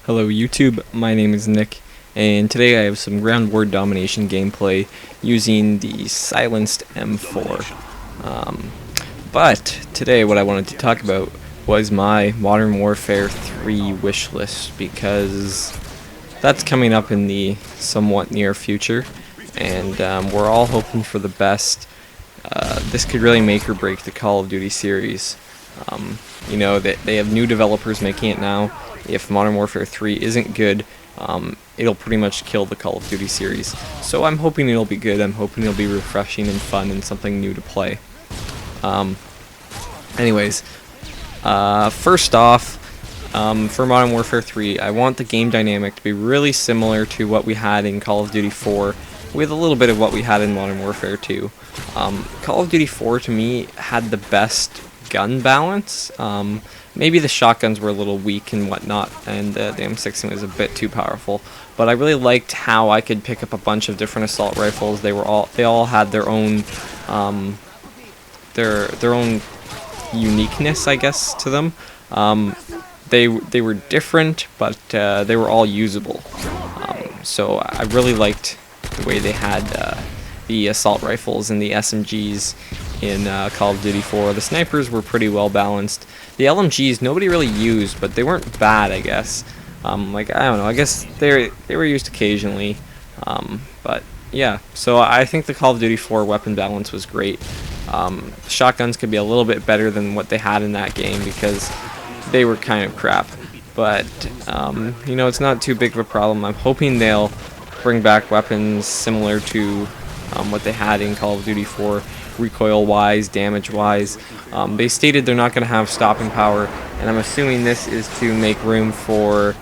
Hello YouTube, my name is Nick, and today I have some ground ward domination gameplay using the silenced M4. But today what I wanted to talk about was my Modern Warfare 3 wish list, because that's coming up in the somewhat near future, and we're all hoping for the best. This could really make or break the Call of Duty series. You know, that they have new developers making it now. If Modern Warfare 3 isn't good, it'll pretty much kill the Call of Duty series. So I'm hoping it'll be good. I'm hoping it'll be refreshing and fun and something new to play. Anyways, first off, for Modern Warfare 3, I want the game dynamic to be really similar to what we had in Call of Duty 4, with a little bit of what we had in Modern Warfare 2. Call of Duty 4 to me had the best gun balance. Maybe the shotguns were a little weak and whatnot, and the M16 was a bit too powerful. But I really liked how I could pick up a bunch of different assault rifles. They all had their own their own uniqueness, I guess, to them. They were different, but they were all usable. So I really liked the way they had the assault rifles and the SMGs in Call of Duty 4. The snipers were pretty well balanced. The LMGs nobody really used, but they weren't bad, I guess. Like, I don't know, I guess they were used occasionally. But yeah, so I think the Call of Duty 4 weapon balance was great. Shotguns could be a little bit better than what they had in that game because they were kind of crap. But you know, it's not too big of a problem. I'm hoping they'll bring back weapons similar to what they had in Call of Duty 4, recoil-wise, damage-wise. They stated they're not going to have stopping power, and I'm assuming this is to make room for,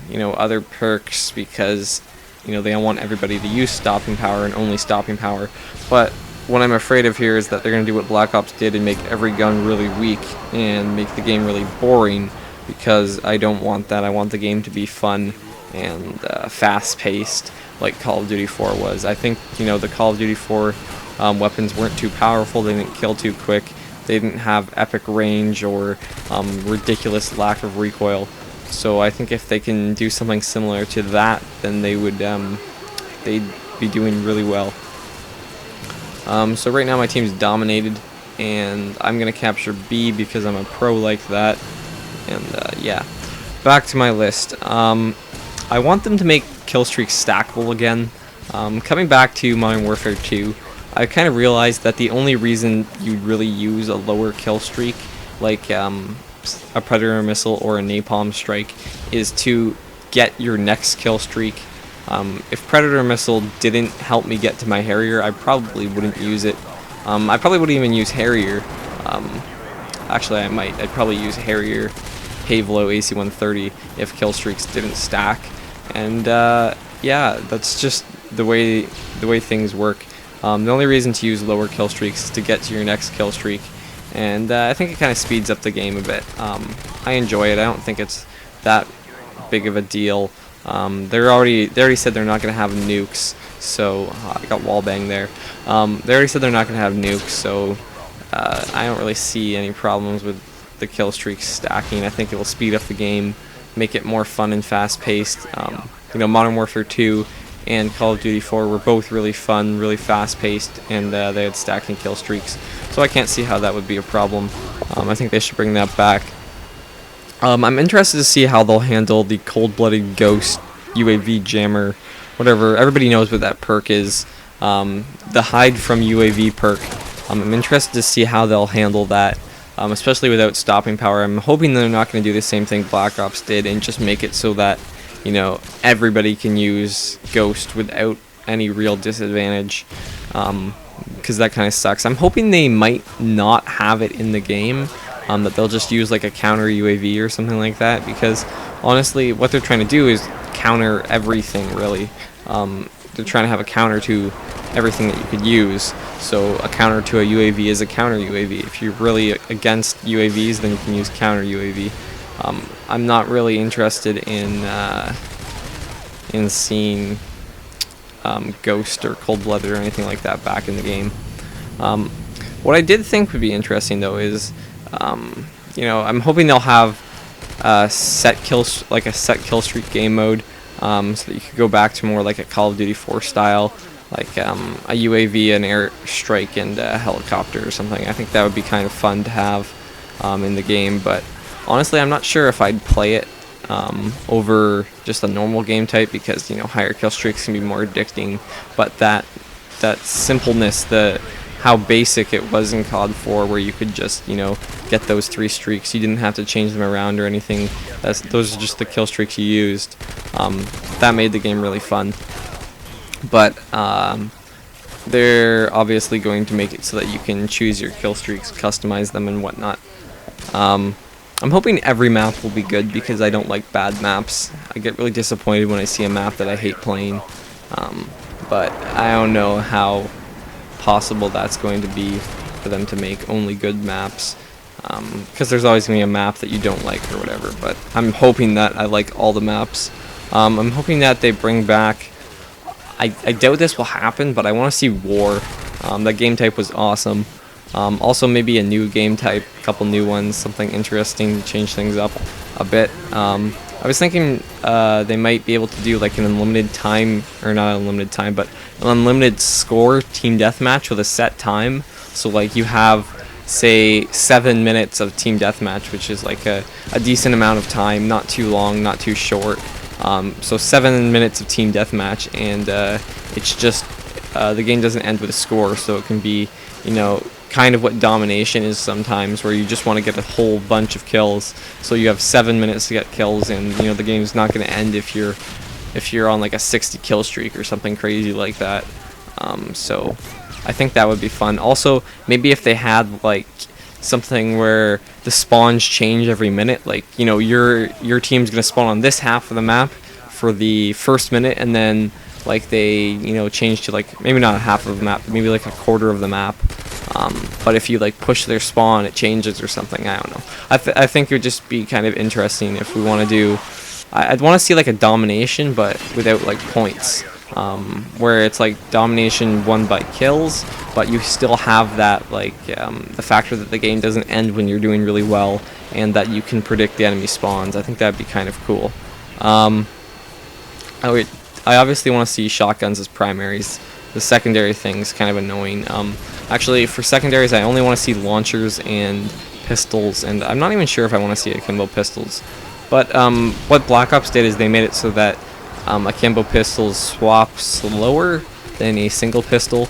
you know, other perks, because, you know, they don't want everybody to use stopping power and only stopping power. But what I'm afraid of here is that they're going to do what Black Ops did and make every gun really weak and make the game really boring, because I don't want that. I want the game to be fun and fast-paced like Call of Duty 4 was. I think, you know, the Call of Duty 4 weapons weren't too powerful, they didn't kill too quick, they didn't have epic range or ridiculous lack of recoil. So I think if they can do something similar to that, then they would they'd be doing really well. So right now my team's dominated, and I'm gonna capture B because I'm a pro like that. And yeah, back to my list. I want them to make kill streaks stackable again. Coming back to Modern Warfare 2, I kind of realized that the only reason you'd really use a lower kill streak, like a Predator missile or a napalm strike, is to get your next kill streak. If Predator missile didn't help me get to my Harrier, I probably wouldn't use it. I probably wouldn't even use Harrier. Actually, I might. I'd probably use Harrier, Havelo, AC-130 if kill streaks didn't stack. And yeah, that's just the way things work. The only reason to use lower kill streaks is to get to your next kill streak, and I think it kind of speeds up the game a bit. I enjoy it. I don't think it's that big of a deal. They already said they're not going to have nukes, so I got wallbang there. They already said they're not going to have nukes, so I don't really see any problems with the kill streaks stacking. I think it will speed up the game, make it more fun and fast-paced. You know, Modern Warfare 2 and Call of Duty 4 were both really fun, really fast-paced, and they had stacking kill streaks. So I can't see how that would be a problem. I think they should bring that back. I'm interested to see how they'll handle the cold-blooded ghost UAV jammer, whatever. Everybody knows what that perk is. The hide from UAV perk. I'm interested to see how they'll handle that. Especially without stopping power. I'm hoping they're not going to do the same thing Black Ops did and just make it so that, you know, everybody can use Ghost without any real disadvantage, because that kind of sucks. I'm hoping they might not have it in the game, that they'll just use like a counter UAV or something like that, because honestly what they're trying to do is counter everything, really. They're trying to have a counter to everything that you could use. So a counter to a UAV is a counter UAV. If you're really against UAVs, then you can use counter UAV. I'm not really interested in seeing Ghost or Cold-Blooded or anything like that back in the game. What I did think would be interesting though is, you know, I'm hoping they'll have like a set kill streak game mode, so that you could go back to more like a Call of Duty 4 style, like a UAV, an air strike, and a helicopter or something. I think that would be kind of fun to have in the game, but honestly, I'm not sure if I'd play it over just a normal game type, because higher kill streaks can be more addicting. But that simpleness, how basic it was in COD 4, where you could just get those 3 streaks, you didn't have to change them around or anything. Those are just the kill streaks you used. That made the game really fun. But they're obviously going to make it so that you can choose your kill streaks, customize them, and whatnot. I'm hoping every map will be good, because I don't like bad maps. I get really disappointed when I see a map that I hate playing. But I don't know how possible that's going to be for them to make only good maps. Because there's always going to be a map that you don't like or whatever. But I'm hoping that I like all the maps. I'm hoping that they bring back... I doubt this will happen, but I want to see War. That game type was awesome. Also maybe a new game type, a couple new ones, something interesting to change things up a bit. I was thinking they might be able to do like an unlimited time, or not unlimited time, but an unlimited score team deathmatch with a set time. So like you have, say, 7 minutes of team deathmatch, which is like a decent amount of time, not too long, not too short. So 7 minutes of team deathmatch, and it's just the game doesn't end with a score, so it can be, kind of what domination is sometimes, where you just want to get a whole bunch of kills. So you have 7 minutes to get kills, and the game's not going to end if you're on like a 60 kill streak or something crazy like that. So I think that would be fun. Also, maybe if they had like something where the spawns change every minute, like your team's going to spawn on this half of the map for the first minute, and then like they change to like maybe not a half of the map, but maybe like a quarter of the map. But if you like push their spawn, it changes or something. I don't know. I think it would just be kind of interesting if we want to do. I'd want to see like a domination, but without like points, where it's like domination won by kills, but you still have that like the factor that the game doesn't end when you're doing really well, and that you can predict the enemy spawns. I think that'd be kind of cool. I obviously want to see shotguns as primaries. The secondary thing's kind of annoying. Actually, for secondaries, I only want to see launchers and pistols, and I'm not even sure if I want to see akimbo pistols. But what Black Ops did is they made it so that akimbo pistols swap slower than a single pistol,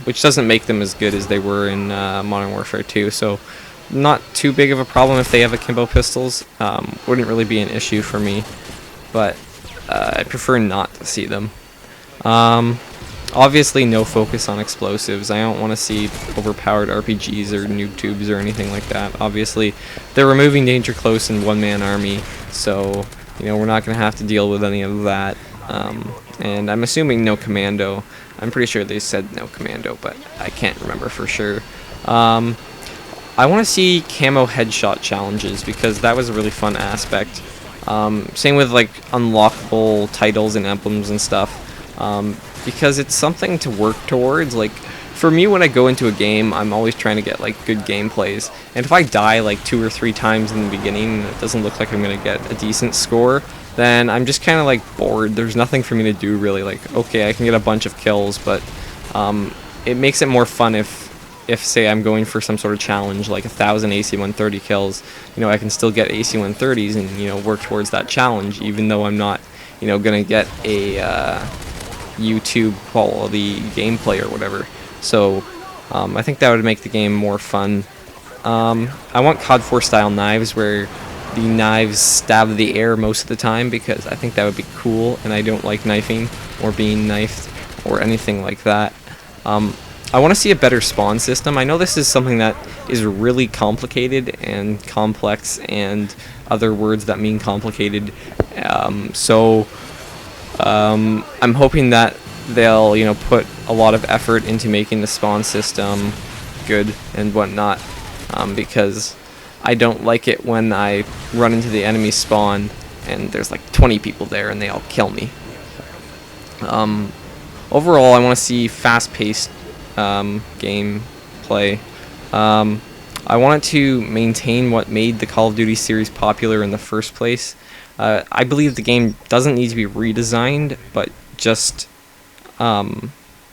which doesn't make them as good as they were in Modern Warfare 2. So not too big of a problem if they have akimbo pistols. Wouldn't really be an issue for me, but I prefer not to see them. Obviously no focus on explosives. I don't want to see overpowered RPGs or noob tubes or anything like that. Obviously they're removing danger close in one-man army, so we're not going to have to deal with any of that. And I'm assuming no commando. I'm pretty sure they said no commando, but I can't remember for sure. I want to see camo headshot challenges, because that was a really fun aspect. Same with like unlockable titles and emblems and stuff. Because it's something to work towards. Like for me, when I go into a game, I'm always trying to get like good gameplays, and if I die like 2 or 3 times in the beginning and it doesn't look like I'm gonna get a decent score, then I'm just kind of like bored. There's nothing for me to do really. Like, okay, I can get a bunch of kills, but it makes it more fun if say I'm going for some sort of challenge like 1,000 AC 130 kills, I can still get AC 130s and work towards that challenge, even though I'm not gonna get a YouTube quality gameplay or whatever. So I think that would make the game more fun. I want COD 4 style knives, where the knives stab the air most of the time, because I think that would be cool, and I don't like knifing or being knifed or anything like that. I want to see a better spawn system. I know this is something that is really complicated and complex, and other words that mean complicated. I'm hoping that they'll put a lot of effort into making the spawn system good and whatnot, because I don't like it when I run into the enemy spawn and there's like 20 people there and they all kill me. Overall, I want to see fast-paced gameplay. I wanted to maintain what made the Call of Duty series popular in the first place. I believe the game doesn't need to be redesigned, but just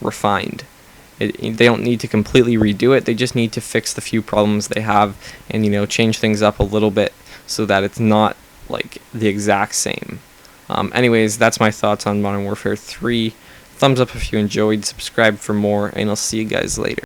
refined. They don't need to completely redo it. They just need to fix the few problems they have, and change things up a little bit so that it's not like the exact same. Anyways, that's my thoughts on Modern Warfare 3. Thumbs up if you enjoyed, subscribe for more, and I'll see you guys later.